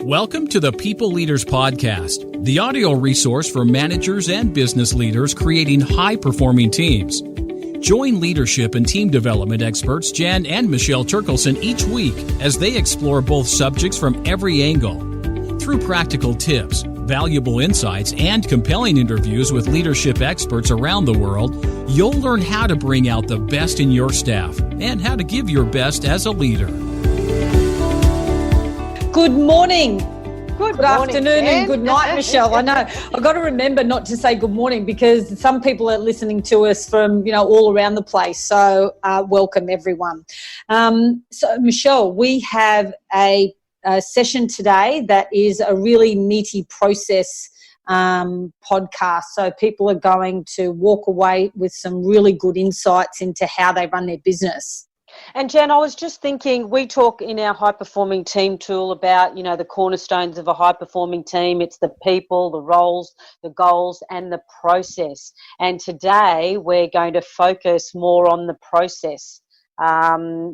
Welcome to the People Leaders Podcast, the audio resource for managers and business leaders creating high-performing teams. Join leadership and team development experts Jan and Michelle Turkelson each week as they explore both subjects from every angle. Through practical tips, valuable insights, and compelling interviews with leadership experts around the world, you'll learn how to bring out the best in your staff and how to give your best as a leader. Good morning. Good afternoon Jen. and good night, Michelle. I know I've got to remember not to say good morning because some people are listening to us from, all around the place. So welcome everyone. So Michelle, we have a session today that is a really meaty process podcast. So people are going to walk away with some really good insights into how they run their business. And Jen, I was just thinking, we talk in our high-performing team tool about, the cornerstones of a high-performing team. It's the people, the roles, the goals, and the process. And today we're going to focus more on the process,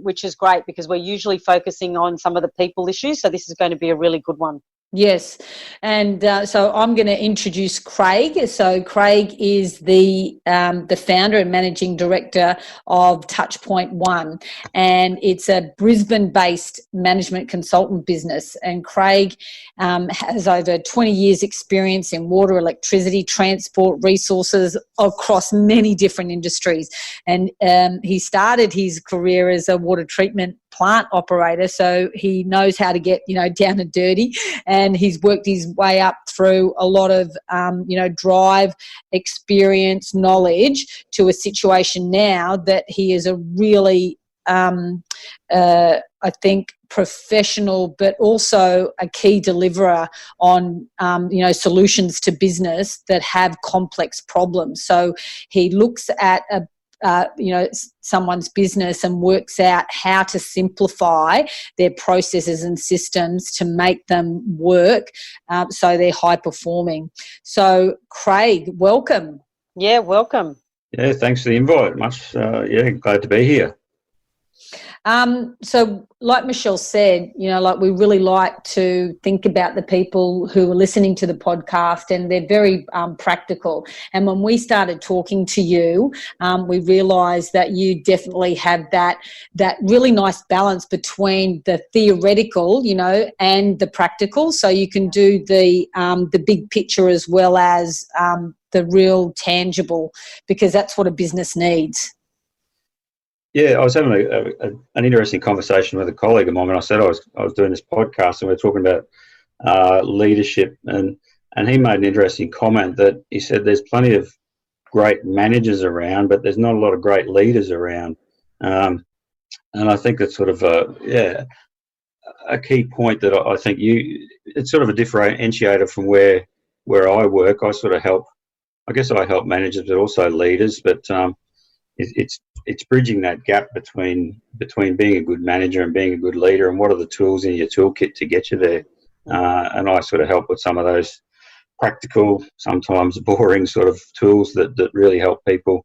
which is great because we're usually focusing on some of the people issues. So this is going to be a really good one. Yes, and so I'm going to introduce Craig. So Craig is the founder and managing director of Touchpoint One, and it's a Brisbane-based management consultant business. And Craig has over 20 years' experience in water, electricity, transport, resources across many different industries. And he started his career as a water treatment plant operator, so he knows how to get down and dirty, and he's worked his way up through a lot of drive, experience, knowledge to a situation now that he is a really I think professional, but also a key deliverer on solutions to business that have complex problems. So he looks at someone's business and works out how to simplify their processes and systems to make them work so they're high performing. So Craig, welcome. Yeah, welcome. Yeah, thanks for the invite. Much, glad to be here. So like Michelle said, we really like to think about the people who are listening to the podcast, and they're very practical. And when we started talking to you, we realised that you definitely have that really nice balance between the theoretical, and the practical. So you can do the big picture as well as the real tangible, because that's what a business needs. Yeah, I was having an interesting conversation with a colleague of mine when I said I was doing this podcast, and we were talking about leadership, and he made an interesting comment that he said there's plenty of great managers around, but there's not a lot of great leaders around, and I think that's sort of a key point that I think it's sort of a differentiator from where I work. I help managers, but also leaders, but it's bridging that gap between being a good manager and being a good leader, and what are the tools in your toolkit to get you there. And I sort of help with some of those practical, sometimes boring sort of tools that really help people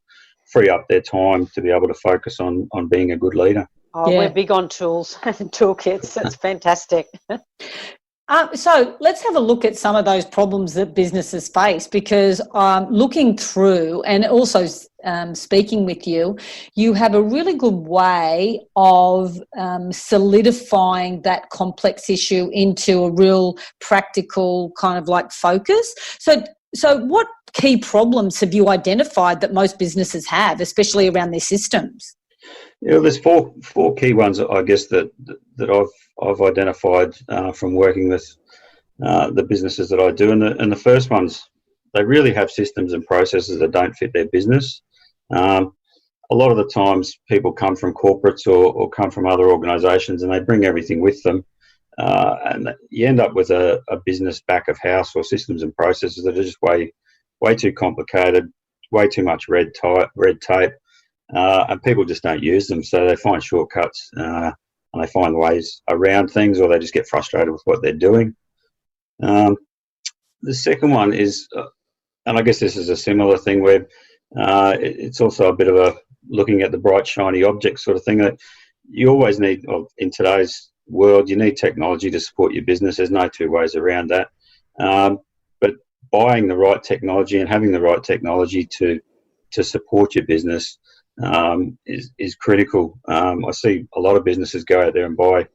free up their time to be able to focus on being a good leader. Oh, yeah. We're big on tools and toolkits. That's fantastic. So let's have a look at some of those problems that businesses face, because looking through and also speaking with you, you have a really good way of solidifying that complex issue into a real practical kind of like focus. So what key problems have you identified that most businesses have, especially around their systems? Yeah, there's four key ones, I guess, that I've identified from working with the businesses that I do, and the first ones, they really have systems and processes that don't fit their business. A lot of the times, people come from corporates or come from other organisations, and they bring everything with them, and you end up with a business back of house or systems and processes that are just way too complicated, way too much red tape. And people just don't use them, so they find shortcuts and they find ways around things, or they just get frustrated with what they're doing. The second one is, and I guess this is a similar thing where it's also a bit of a looking at the bright shiny object sort of thing, that you always need, in today's world, you need technology to support your business. There's no two ways around that. But buying the right technology and having the right technology to support your business is critical. I see a lot of businesses go out there and buy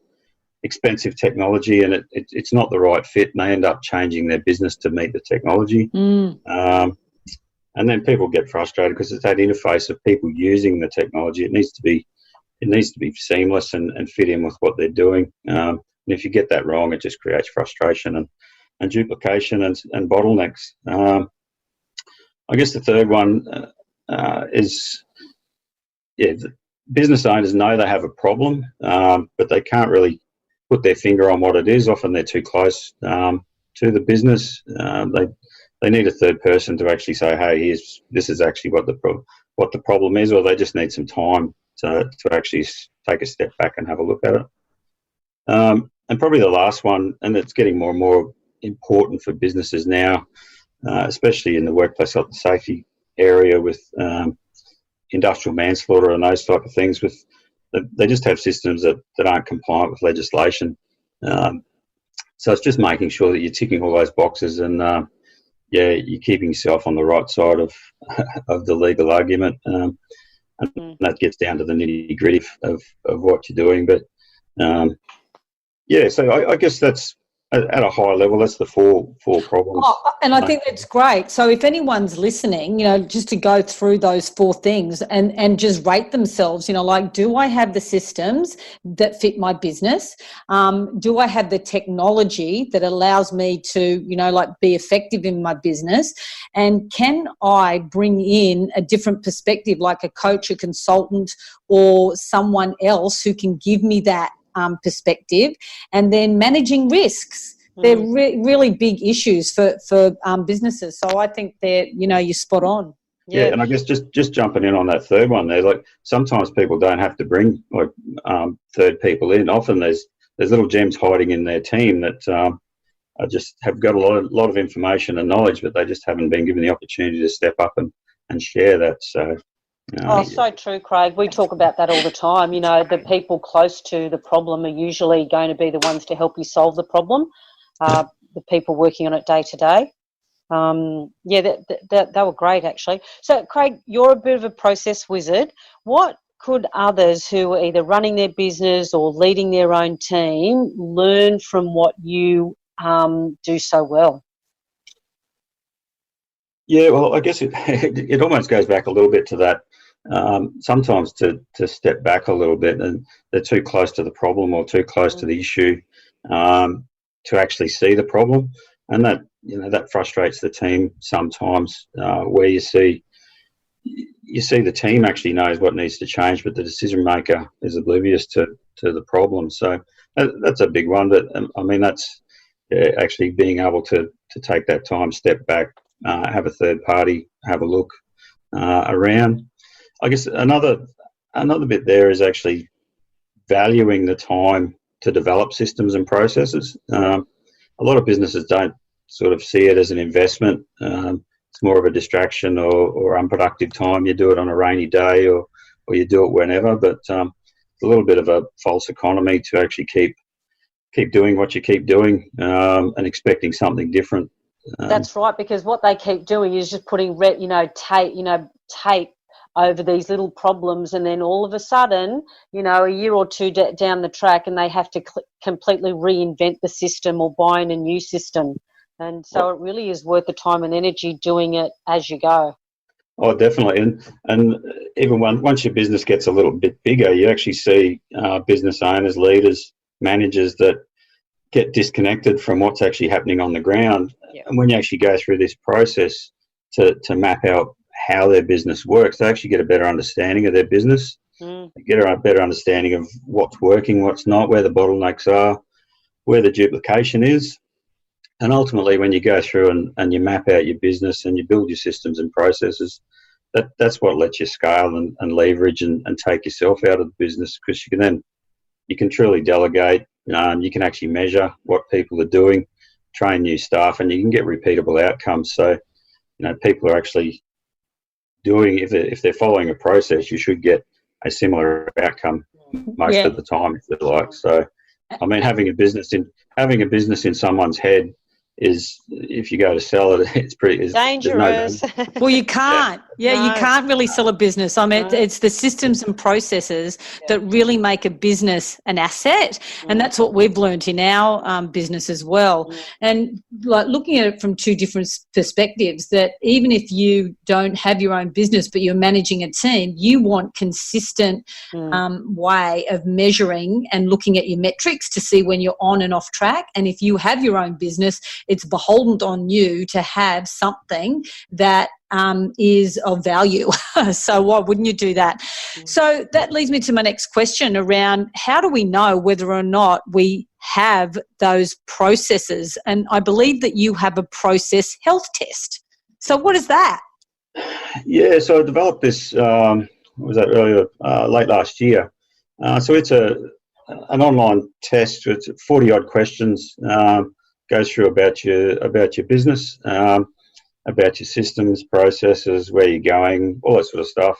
expensive technology, and it's not the right fit, and they end up changing their business to meet the technology. And then people get frustrated because it's that interface of people using the technology. It needs to be seamless and fit in with what they're doing. And if you get that wrong, it just creates frustration and duplication and bottlenecks. I guess the third one is, business owners know they have a problem, but they can't really put their finger on what it is. Often they're too close to the business. They need a third person to actually say, hey, this is actually what the problem is, or they just need some time to actually take a step back and have a look at it. And probably the last one, and it's getting more and more important for businesses now, especially in the workplace health and safety area with industrial manslaughter and those type of things. They just have systems that aren't compliant with legislation. So it's just making sure that you're ticking all those boxes and you're keeping yourself on the right side of the legal argument. And that gets down to the nitty gritty of what you're doing. But so I guess that's at a high level, that's the four problems. And I think that's great. So if anyone's listening, just to go through those four things and just rate themselves, like, do I have the systems that fit my business? Do I have the technology that allows me to, be effective in my business? And can I bring in a different perspective, like a coach, a consultant, or someone else who can give me that perspective? And then managing risks. They're really big issues for businesses. So I think you're spot on. Yeah, and I guess just jumping in on that third one there, like sometimes people don't have to bring third people in. Often there's little gems hiding in their team that just have got a lot of information and knowledge, but they just haven't been given the opportunity to step up and share that. So. So true, Craig. We talk about that all the time. The people close to the problem are usually going to be the ones to help you solve the problem. The people working on it day to day. They were great, actually. So, Craig, you're a bit of a process wizard. What could others who are either running their business or leading their own team learn from what you do so well? Yeah, well, I guess it almost goes back a little bit to that. Sometimes to step back a little bit, and they're too close to the problem or too close to the issue to actually see the problem, and that frustrates the team sometimes. Where you see the team actually knows what needs to change, but the decision maker is oblivious to the problem. So that's a big one. But I mean, that's actually being able to take that time, step back, have a third party, have a look around. I guess another bit there is actually valuing the time to develop systems and processes. A lot of businesses don't sort of see it as an investment. It's more of a distraction or unproductive time. You do it on a rainy day or you do it whenever, but it's a little bit of a false economy to actually keep doing what you keep doing and expecting something different. That's right, because what they keep doing is just putting tape over these little problems, and then all of a sudden, a year or two down the track, and they have to completely reinvent the system or buy in a new system. And so it really is worth the time and energy doing it as you go. Oh, definitely. And even once your business gets a little bit bigger, you actually see business owners, leaders, managers that get disconnected from what's actually happening on the ground. Yep. And when you actually go through this process to map out how their business works, they actually get a better understanding of their business. They get a better understanding of what's working, what's not, where the bottlenecks are, where the duplication is. And ultimately, when you go through and you map out your business and you build your systems and processes, that's what lets you scale and leverage and take yourself out of the business, because you can truly delegate. You can actually measure what people are doing, train new staff, and you can get repeatable outcomes. So, people are actually doing, if they're following a process, you should get a similar outcome most of the time, if you like. So, I mean, having a business in someone's head is, if you go to sell it, it's pretty dangerous. Well, you can't. You can't really sell a business. I mean, it's the systems and processes that really make a business an asset, and that's what we've learned in our business as well. And like looking at it from two different perspectives, that even if you don't have your own business but you're managing a team, you want consistent way of measuring and looking at your metrics to see when you're on and off track. And if you have your own business, it's beholden on you to have something that is of value. So why wouldn't you do that? So that leads me to my next question around, how do we know whether or not we have those processes? And I believe that you have a process health test. So what is that? Yeah, so I developed this, late last year. So it's an online test. It's 40-odd questions, goes through about your business, about your systems, processes, where you're going, all that sort of stuff,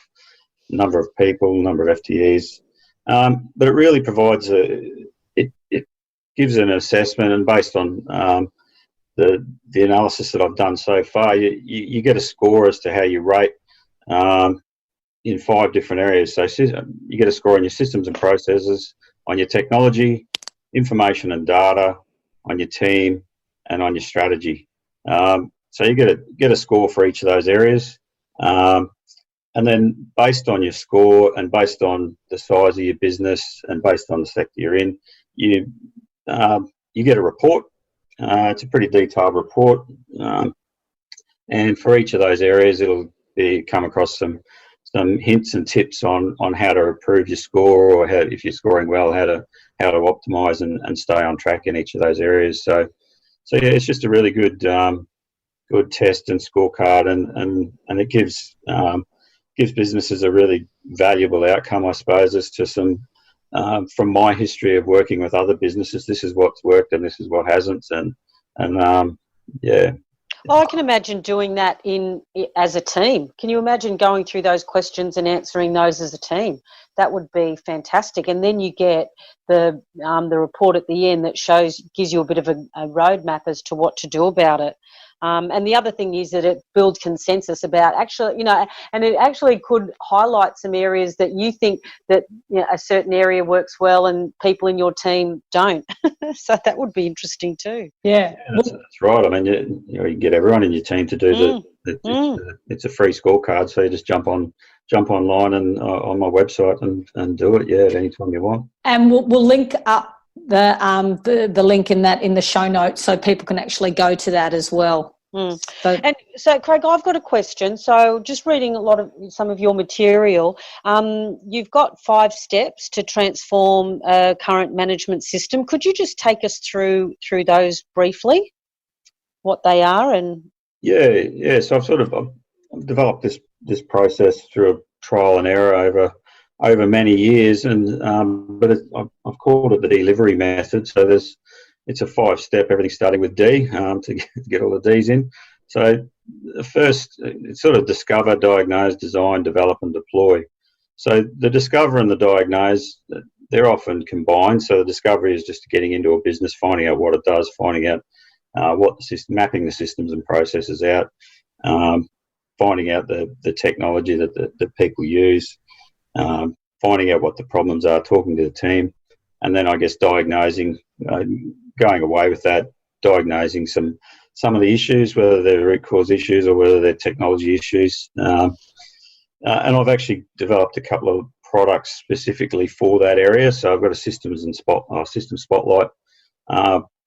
number of people, number of FTEs. But it really provides it gives an assessment, and based on the analysis that I've done so far, you get a score as to how you rate in 5 different areas. So you get a score on your systems and processes, on your technology, information and data, on your team, and on your strategy. So you get a score for each of those areas, and then based on your score and based on the size of your business and based on the sector you're in, you get a report. It's a pretty detailed report, and for each of those areas, it'll come across some hints and tips on how to improve your score, or how, if you're scoring well, how to optimise and stay on track in each of those areas. So yeah, it's just a really good test and scorecard, and it gives businesses a really valuable outcome, I suppose, as to some from my history of working with other businesses. This is what's worked and this is what hasn't, and yeah. Well, I can imagine doing that as a team. Can you imagine going through those questions and answering those as a team? That would be fantastic. And then you get the report at the end that gives you a bit of a roadmap as to what to do about it. And the other thing is that it builds consensus about and it actually could highlight some areas that you think that a certain area works well and people in your team don't. So that would be interesting too. Yeah, that's right. I mean, you get everyone in your team to do it's a free scorecard, so you just jump online and on my website and do it. Yeah, at any time you want. And we'll link up the link in the show notes so people can actually go to that as well. So Craig, I've got a question. So just reading some of your material, you've got 5 steps to transform a current management system. Could you just take us through those briefly, what they are? And so I've developed this process through a trial and error over many years, and I've called it the delivery method. So it's a 5-step, everything starting with D, to get all the Ds in. So the first, it's sort of discover, diagnose, design, develop, and deploy. So the discover and the diagnose, they're often combined. So the discovery is just getting into a business, finding out what it does, finding out what the system, mapping the systems and processes out, finding out the technology that people use, finding out what the problems are, talking to the team, and then I guess diagnosing, going away with that, diagnosing some of the issues, whether they're root cause issues or whether they're technology issues. And I've actually developed a couple of products specifically for that area. So I've got a system spotlight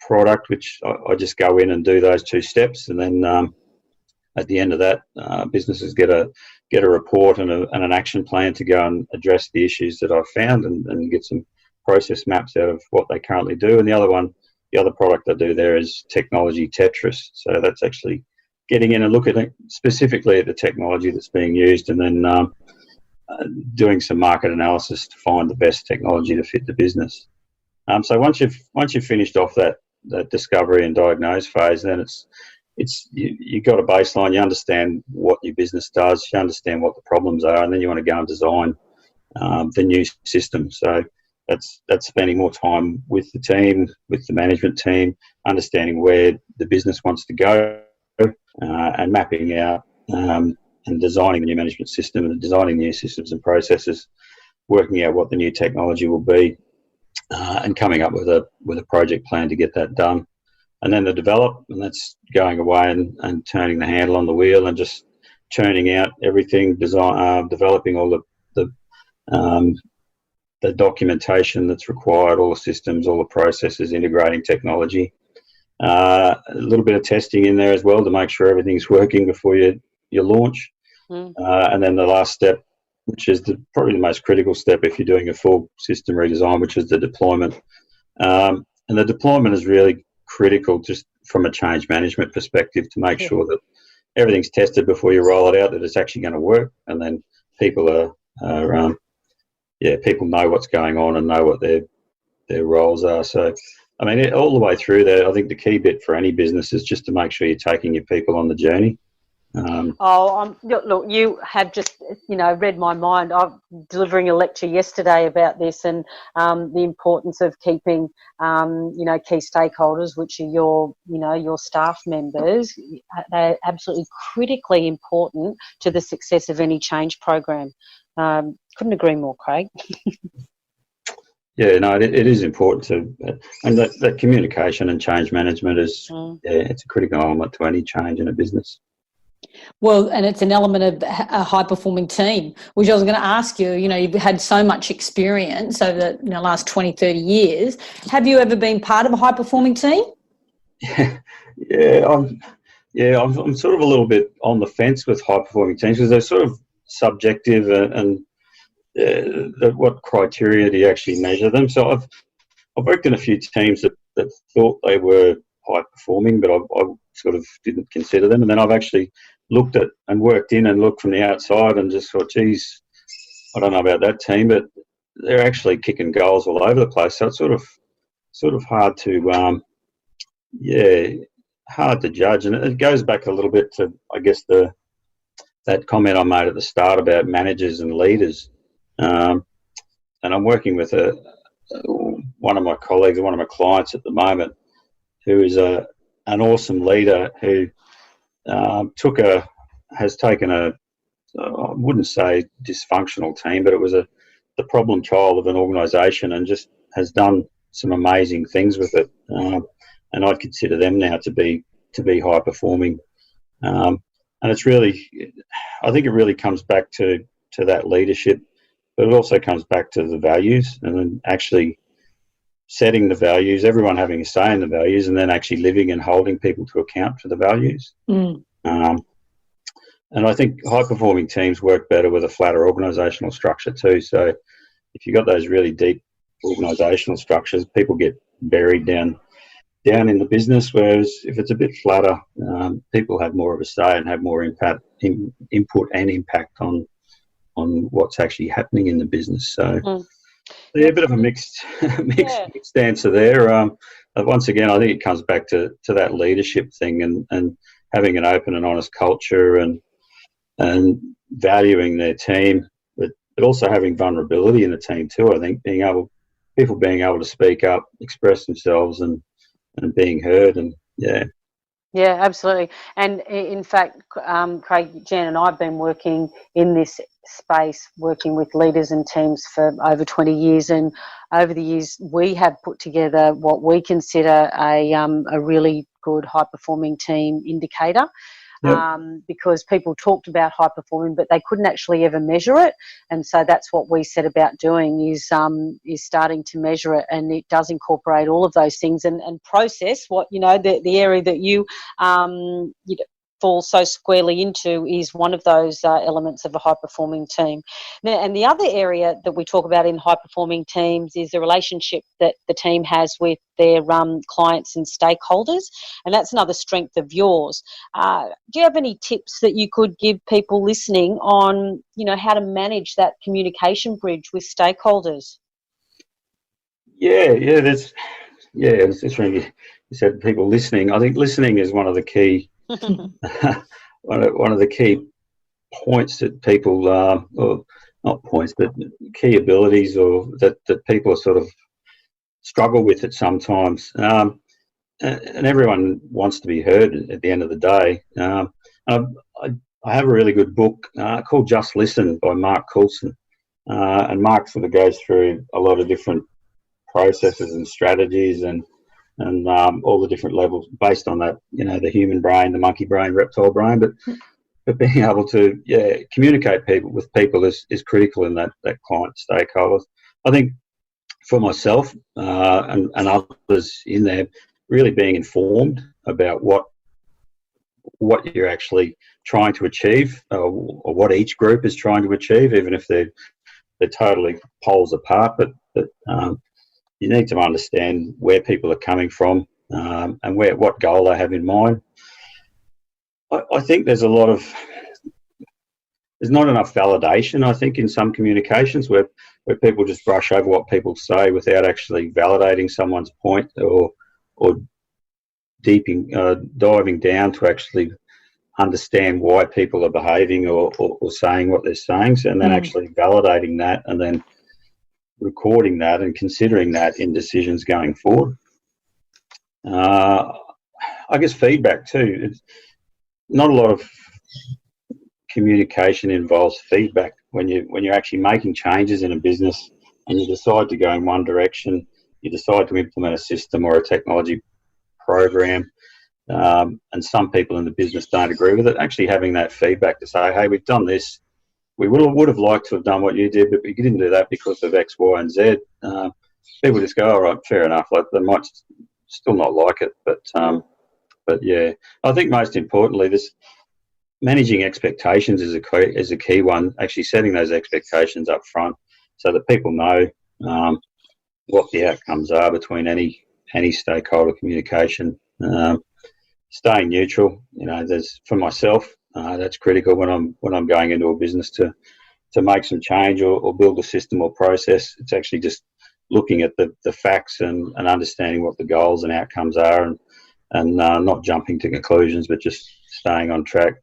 product, which I just go in and do those 2 steps, and then at the end of that, businesses get a report and an action plan to go and address the issues that I've found and get some process maps out of what they currently do. And the other product I do there is technology Tetris. So that's actually getting in and looking at specifically at the technology that's being used, and then doing some market analysis to find the best technology to fit the business. So once you've finished off that discovery and diagnose phase, then you got a baseline. You understand what your business does. You understand what the problems are, and then you want to go and design the new system. So that's spending more time with the team, with the management team, understanding where the business wants to go, and mapping out and designing the new management system and designing new systems and processes, working out what the new technology will be, and coming up with a project plan to get that done. And then the develop, and that's going away and turning the handle on the wheel and just churning out everything, developing all the documentation that's required, all the systems, all the processes, integrating technology. A little bit of testing in there as well to make sure everything's working before you launch. And then the last step, which is probably the most critical step if you're doing a full system redesign, which is the deployment. And the deployment is really critical just from a change management perspective to make sure that everything's tested before you roll it out, that it's actually going to work, and then people people know what's going on and know what their roles are. So, I mean, all the way through there, I think the key bit for any business is just to make sure you're taking your people on the journey. Look, you have just, read my mind. I'm delivering a lecture yesterday about this and the importance of keeping, key stakeholders, which are your staff members. They're absolutely critically important to the success of any change program. Couldn't agree more, Craig. Yeah, no, it is important to, and that communication and change management is, it's a critical element to any change in a business. Well, and it's an element of a high-performing team, which I was going to ask you. You've had so much experience over the last 20, 30 years. Have you ever been part of a high-performing team? I'm sort of a little bit on the fence with high-performing teams because they're sort of subjective and what criteria do you actually measure them? So I've worked in a few teams that thought they were high-performing, but I sort of didn't consider them. And then I've actually looked at and worked in and looked from the outside and just thought, geez, I don't know about that team, but they're actually kicking goals all over the place. So it's sort of hard to, hard to judge. And it goes back a little bit to, I guess, that comment I made at the start about managers and leaders. And I'm working with one of my colleagues, one of my clients at the moment, who is an awesome leader who has taken I wouldn't say dysfunctional team, but it was the problem child of an organisation and just has done some amazing things with it. And I'd consider them now to be high performing. And it's really, I think it really comes back to that leadership, but it also comes back to the values and then actually setting the values, everyone having a say in the values, and then actually living and holding people to account for the values. And I think high-performing teams work better with a flatter organisational structure too. So if you've got those really deep organisational structures, people get buried down in the business, whereas if it's a bit flatter, people have more of a say and have more input and impact on what's actually happening in the business. So a bit of a mixed answer there. Once again, I think it comes back to that leadership thing and having an open and honest culture and valuing their team, but also having vulnerability in the team too. I think people being able to speak up, express themselves, and being heard, and Yeah, absolutely. And in fact, Craig, Jan and I have been working in this space, working with leaders and teams for over 20 years. And over the years, we have put together what we consider a really good high-performing team indicator. Because people talked about high performing, but they couldn't actually ever measure it, and so that's what we set about doing is starting to measure it, and it does incorporate all of those things and process what the area that you fall so squarely into is one of those elements of a high-performing team. Now, and the other area that we talk about in high-performing teams is the relationship that the team has with their clients and stakeholders, and that's another strength of yours. Do you have any tips that you could give people listening on, how to manage that communication bridge with stakeholders? It's really, you said people listening. I think listening is one of the key one of the key points that people not points, but key abilities, or that people are sort of struggle with it sometimes. And everyone wants to be heard at the end of the day. I have a really good book called Just Listen by Mark Coulson. And Mark sort of goes through a lot of different processes and strategies and all the different levels based on that, the human brain, the monkey brain, reptile brain. But being able to communicate with people is critical in that client stakeholders. I think for myself and others in there, really being informed about what you're actually trying to achieve, or what each group is trying to achieve, even if they're totally poles apart. But you need to understand where people are coming from and what goal they have in mind. I think there's not enough validation, I think, in some communications where people just brush over what people say without actually validating someone's point or diving down to actually understand why people are behaving or saying what they're saying, and then actually validating that and then recording that and considering that in decisions going forward. I guess feedback too. It's not a lot of communication involves feedback. When you're actually making changes in a business and you decide to go in one direction, you decide to implement a system or a technology program, and some people in the business don't agree with it, actually having that feedback to say, hey, we've done this, we would have liked to have done what you did, but we didn't do that because of X, Y, and Z. People just go, all right, fair enough. Like, they might still not like it, but yeah, I think most importantly, this managing expectations is a key one. Actually, setting those expectations up front so that people know what the outcomes are between any stakeholder communication. Staying neutral, there's, for myself, that's critical when I'm going into a business to make some change or build a system or process. It's actually just looking at the facts and understanding what the goals and outcomes are, and not jumping to conclusions, but just staying on track.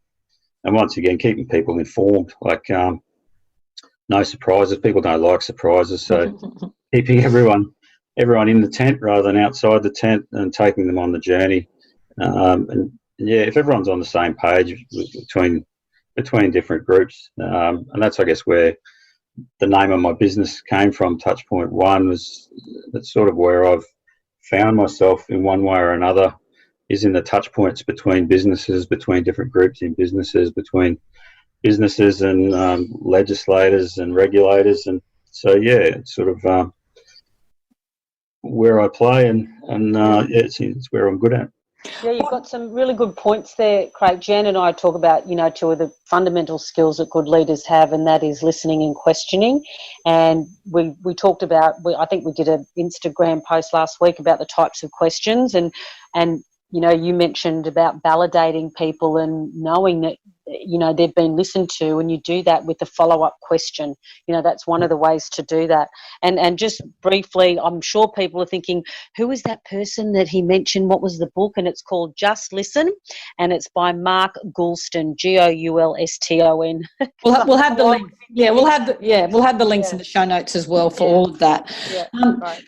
And once again, keeping people informed, like no surprises. People don't like surprises, so keeping everyone in the tent rather than outside the tent and taking them on the journey. And yeah, if everyone's on the same page between different groups, and that's, I guess, where the name of my business came from. Touchpoint One that's sort of where I've found myself in one way or another, is in the touch points between businesses, between different groups in businesses, between businesses and legislators and regulators. And so, yeah, it's sort of where I play, and it's where I'm good at. Yeah, you've got some really good points there, Craig. Jan and I talk about, two of the fundamental skills that good leaders have, and that is listening and questioning. And we talked about, I think we did an Instagram post last week about the types of questions, and you mentioned about validating people and knowing that, they've been listened to, and you do that with the follow-up question. That's one of the ways to do that. And just briefly, I'm sure people are thinking, who is that person that he mentioned? What was the book? And it's called Just Listen, and it's by Mark Goulston, Goulston. We'll have the link. Yeah, we'll have the links in the show notes as well for all of that. Yeah, right.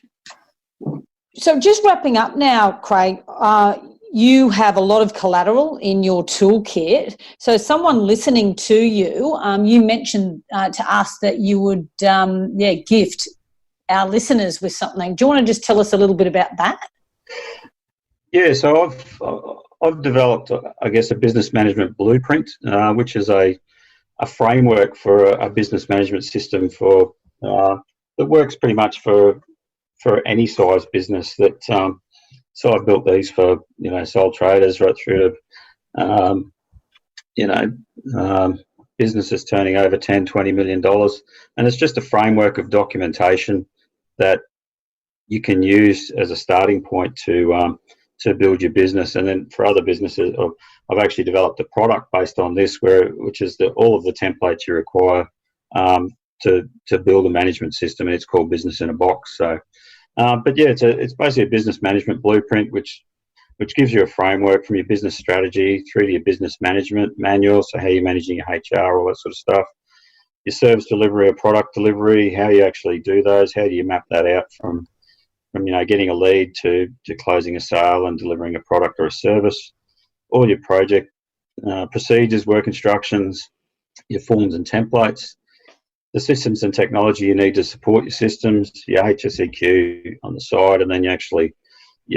So just wrapping up now, Craig, you have a lot of collateral in your toolkit. So someone listening to you, you mentioned to us that you would gift our listeners with something. Do you want to just tell us a little bit about that? Yeah, so I've developed, I guess, a business management blueprint, which is a framework for a business management system that works pretty much for any size business. So I've built these for sole traders right through to businesses turning over $10-20 million, and it's just a framework of documentation that you can use as a starting point to build your business. And then for other businesses, I've actually developed a product based on this, which is all of the templates you require to build a management system, and it's called Business in a Box. So. But yeah, it's basically a business management blueprint, which gives you a framework from your business strategy through to your business management manual, so how you're managing your HR, all that sort of stuff, your service delivery or product delivery, how you actually do those, how do you map that out from getting a lead to closing a sale and delivering a product or a service, all your project procedures, work instructions, your forms and templates, the systems and technology you need to support your systems, your HSEQ on the side, and then your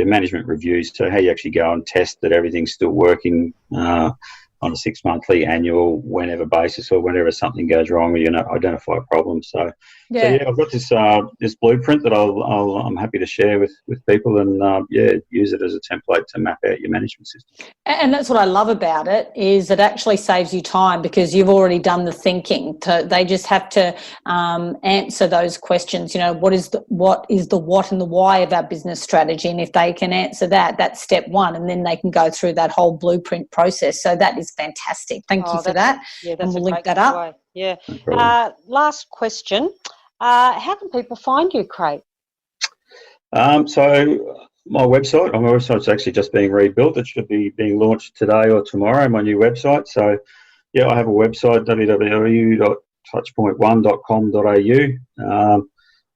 management reviews, so how you actually go and test that everything's still working on a 6 monthly, annual, whenever basis, or whenever something goes wrong or you identify a problem. So I've got this blueprint that I'm happy to share with people, and use it as a template to map out your management system. And that's what I love about it, is it actually saves you time because you've already done the thinking. They just have to answer those questions. What is the what and the why of our business strategy, and if they can answer that, that's step one, and then they can go through that whole blueprint process. So that is fantastic. Thank you for that. Yeah, that's and we'll link that up. Yeah. Last question. How can people find you, Craig? So my website's actually just being rebuilt. It should be being launched today or tomorrow, my new website. So I have a website, www.touchpointone.com.au.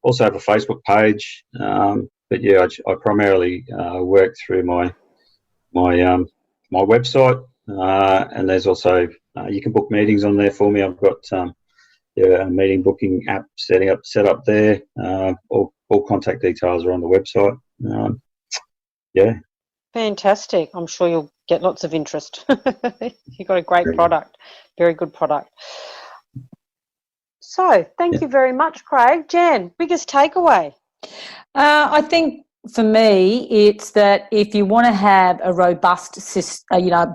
Also have a Facebook page. But I primarily work through my website. And there's also you can book meetings on there for me. I've got a meeting booking app set up there. All contact details are on the website. Fantastic. I'm sure you'll get lots of interest. You've got a great product, very good product. So thank you very much, Craig. Jan, biggest takeaway? I think for me, it's that if you want to have a robust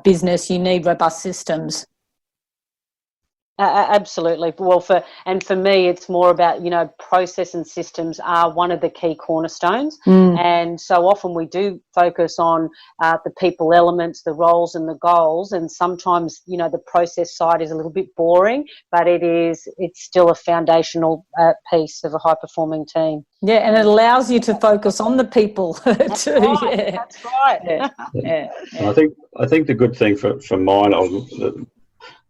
business, you need robust systems. Absolutely. Well, for me, it's more about, process and systems are one of the key cornerstones. And so often we do focus on the people elements, the roles and the goals. And sometimes, the process side is a little bit boring, but it's still a foundational piece of a high performing team. Yeah, and it allows you to focus on the people too. That's right. That's right. Yeah. I think the good thing for mine,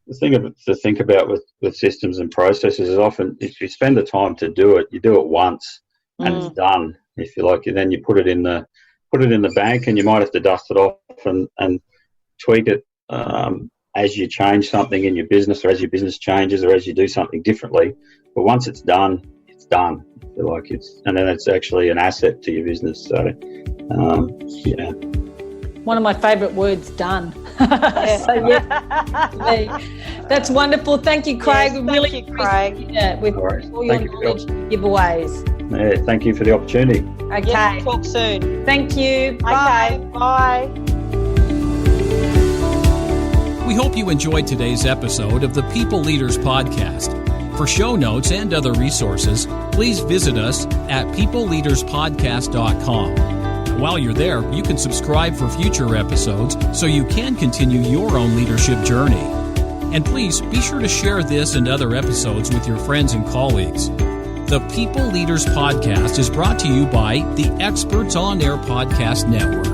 the thing to think about with systems and processes is often if you spend the time to do it, you do it once and it's done. If you like, and then you put it in the bank, and you might have to dust it off and tweak it as you change something in your business, or as your business changes, or as you do something differently. But once it's done, it's done. I feel like and then it's actually an asset to your business. So One of my favourite words, done. That's wonderful. Thank you, Craig. Yes, thank you, Craig. With all your knowledge and giveaways. Yeah, thank you for the opportunity. Okay. Yeah, talk soon. Thank you. Bye. Okay, bye. We hope you enjoyed today's episode of the People Leaders Podcast. For show notes and other resources, please visit us at peopleleaderspodcast.com. While you're there, you can subscribe for future episodes so you can continue your own leadership journey. And please be sure to share this and other episodes with your friends and colleagues. The People Leaders Podcast is brought to you by the Experts on Air Podcast Network.